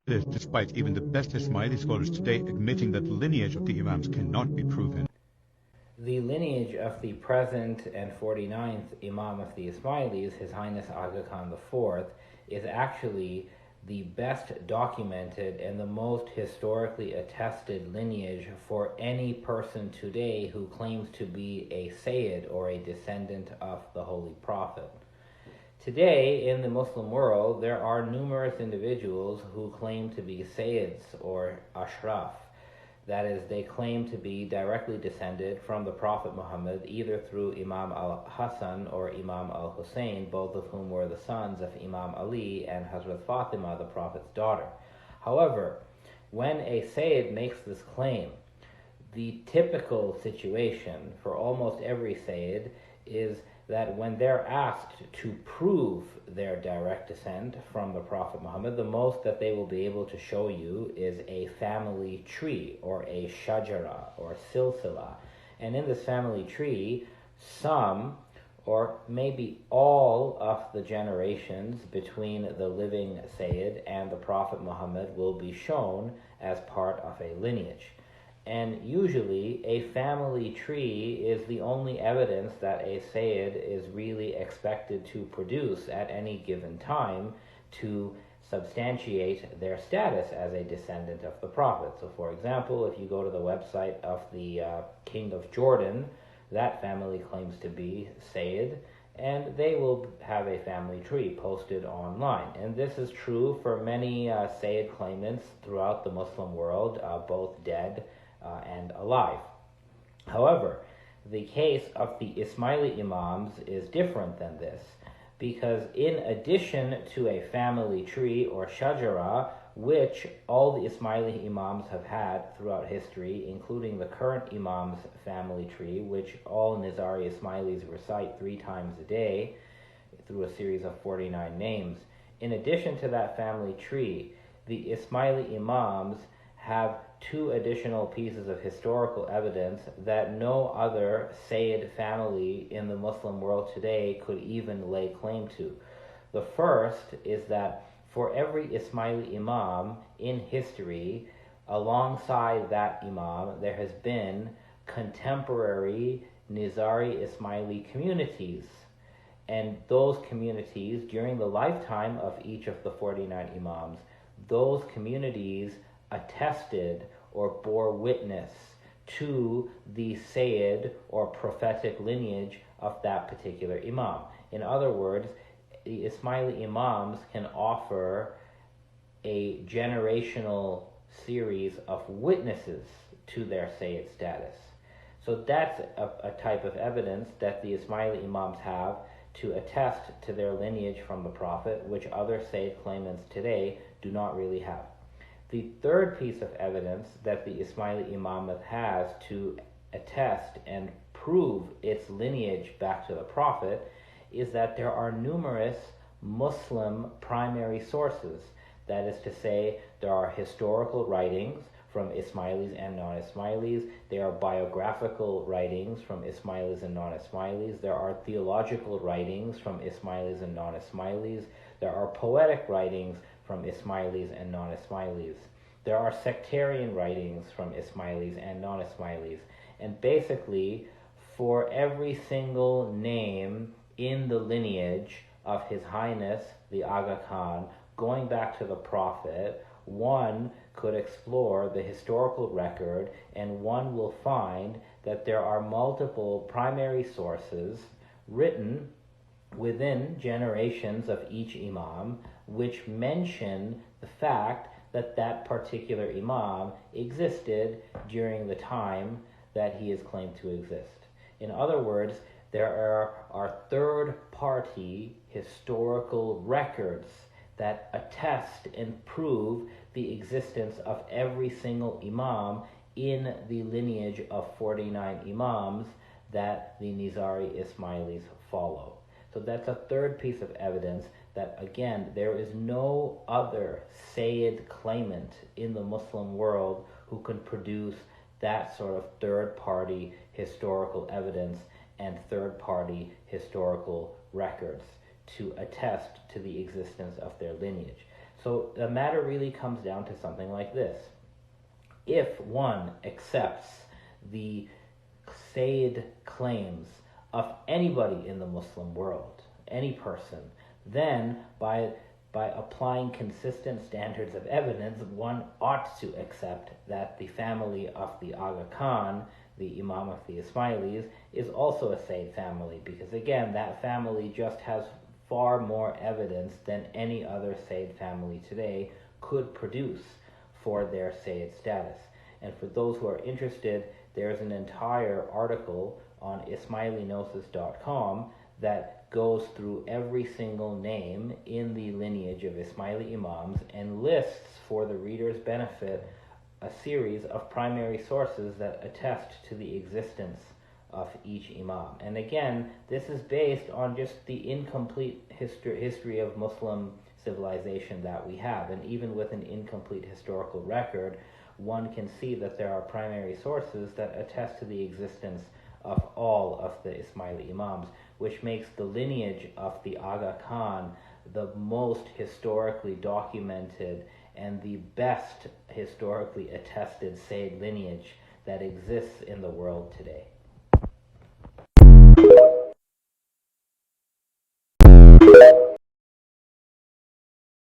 This despite even the best Ismaili scholars today admitting that the lineage of the Imams cannot be proven. The lineage of the present and 49th Imam of the Ismailis, His Highness Aga Khan IV, is actually the best documented and the most historically attested lineage for any person today who claims to be a Sayyid or a descendant of the Holy Prophet. Today, in the Muslim world, there are numerous individuals who claim to be Sayyids or Ashraf. That is, they claim to be directly descended from the Prophet Muhammad, either through Imam al-Hassan or Imam al-Hussein, both of whom were the sons of Imam Ali and Hazrat Fatima, the Prophet's daughter. However, when a Sayyid makes this claim, the typical situation for almost every Sayyid is that when they're asked to prove their direct descent from the Prophet Muhammad, the most that they will be able to show you is a family tree or a shajara or silsila. And in this family tree, some or maybe all of the generations between the living Sayyid and the Prophet Muhammad will be shown as part of a lineage. And usually a family tree is the only evidence that a Sayyid is really expected to produce at any given time to substantiate their status as a descendant of the Prophet. So for example, if you go to the website of the King of Jordan, that family claims to be Sayyid, and they will have a family tree posted online. And this is true for many Sayyid claimants throughout the Muslim world, both dead and alive. However, the case of the Ismaili Imams is different than this, because in addition to a family tree or shajara, which all the Ismaili Imams have had throughout history, including the current Imam's family tree, which all Nizari Ismailis recite 3 times a day through a series of 49 names. In addition to that family tree, the Ismaili Imams have 2 additional pieces of historical evidence that no other Sayyid family in the Muslim world today could even lay claim to. The first is that for every Ismaili Imam in history, alongside that Imam, there has been contemporary Nizari Ismaili communities. And those communities, during the lifetime of each of the 49 Imams, those communities attested or bore witness to the Sayyid or prophetic lineage of that particular Imam. In other words, the Ismaili Imams can offer a generational series of witnesses to their Sayyid status. So that's a type of evidence that the Ismaili Imams have to attest to their lineage from the Prophet, which other Sayyid claimants today do not really have. The third piece of evidence that the Ismaili Imamate has to attest and prove its lineage back to the Prophet is that there are numerous Muslim primary sources. That is to say, there are historical writings from Ismailis and non-Ismailis. There are biographical writings from Ismailis and non-Ismailis. There are theological writings from Ismailis and non-Ismailis. There are poetic writings from Ismailis and non-Ismailis. There are sectarian writings from Ismailis and non-Ismailis. And basically, for every single name in the lineage of His Highness, the Aga Khan, going back to the Prophet, one could explore the historical record and one will find that there are multiple primary sources written within generations of each Imam which mention the fact that that particular Imam existed during the time that he is claimed to exist. In other words, there are third-party historical records that attest and prove the existence of every single Imam in the lineage of 49 Imams that the Nizari Ismailis follow. So that's a third piece of evidence that, again, there is no other Sayyid claimant in the Muslim world who can produce that sort of third-party historical evidence and third-party historical records to attest to the existence of their lineage. So the matter really comes down to something like this. If one accepts the Sayyid claims of anybody in the Muslim world, any person, then by applying consistent standards of evidence, one ought to accept that the family of the Aga Khan, the Imam of the Ismailis, is also a Sayyid family, because again, that family just has far more evidence than any other Sayyid family today could produce for their Sayyid status. And for those who are interested, there's an entire article on ismailinosis.com that goes through every single name in the lineage of Ismaili Imams and lists, for the reader's benefit, a series of primary sources that attest to the existence of each Imam. And again, this is based on just the incomplete history of Muslim civilization that we have. And even with an incomplete historical record, one can see that there are primary sources that attest to the existence of all of the Ismaili Imams, which makes the lineage of the Aga Khan the most historically documented and the best historically attested Sayyid lineage that exists in the world today.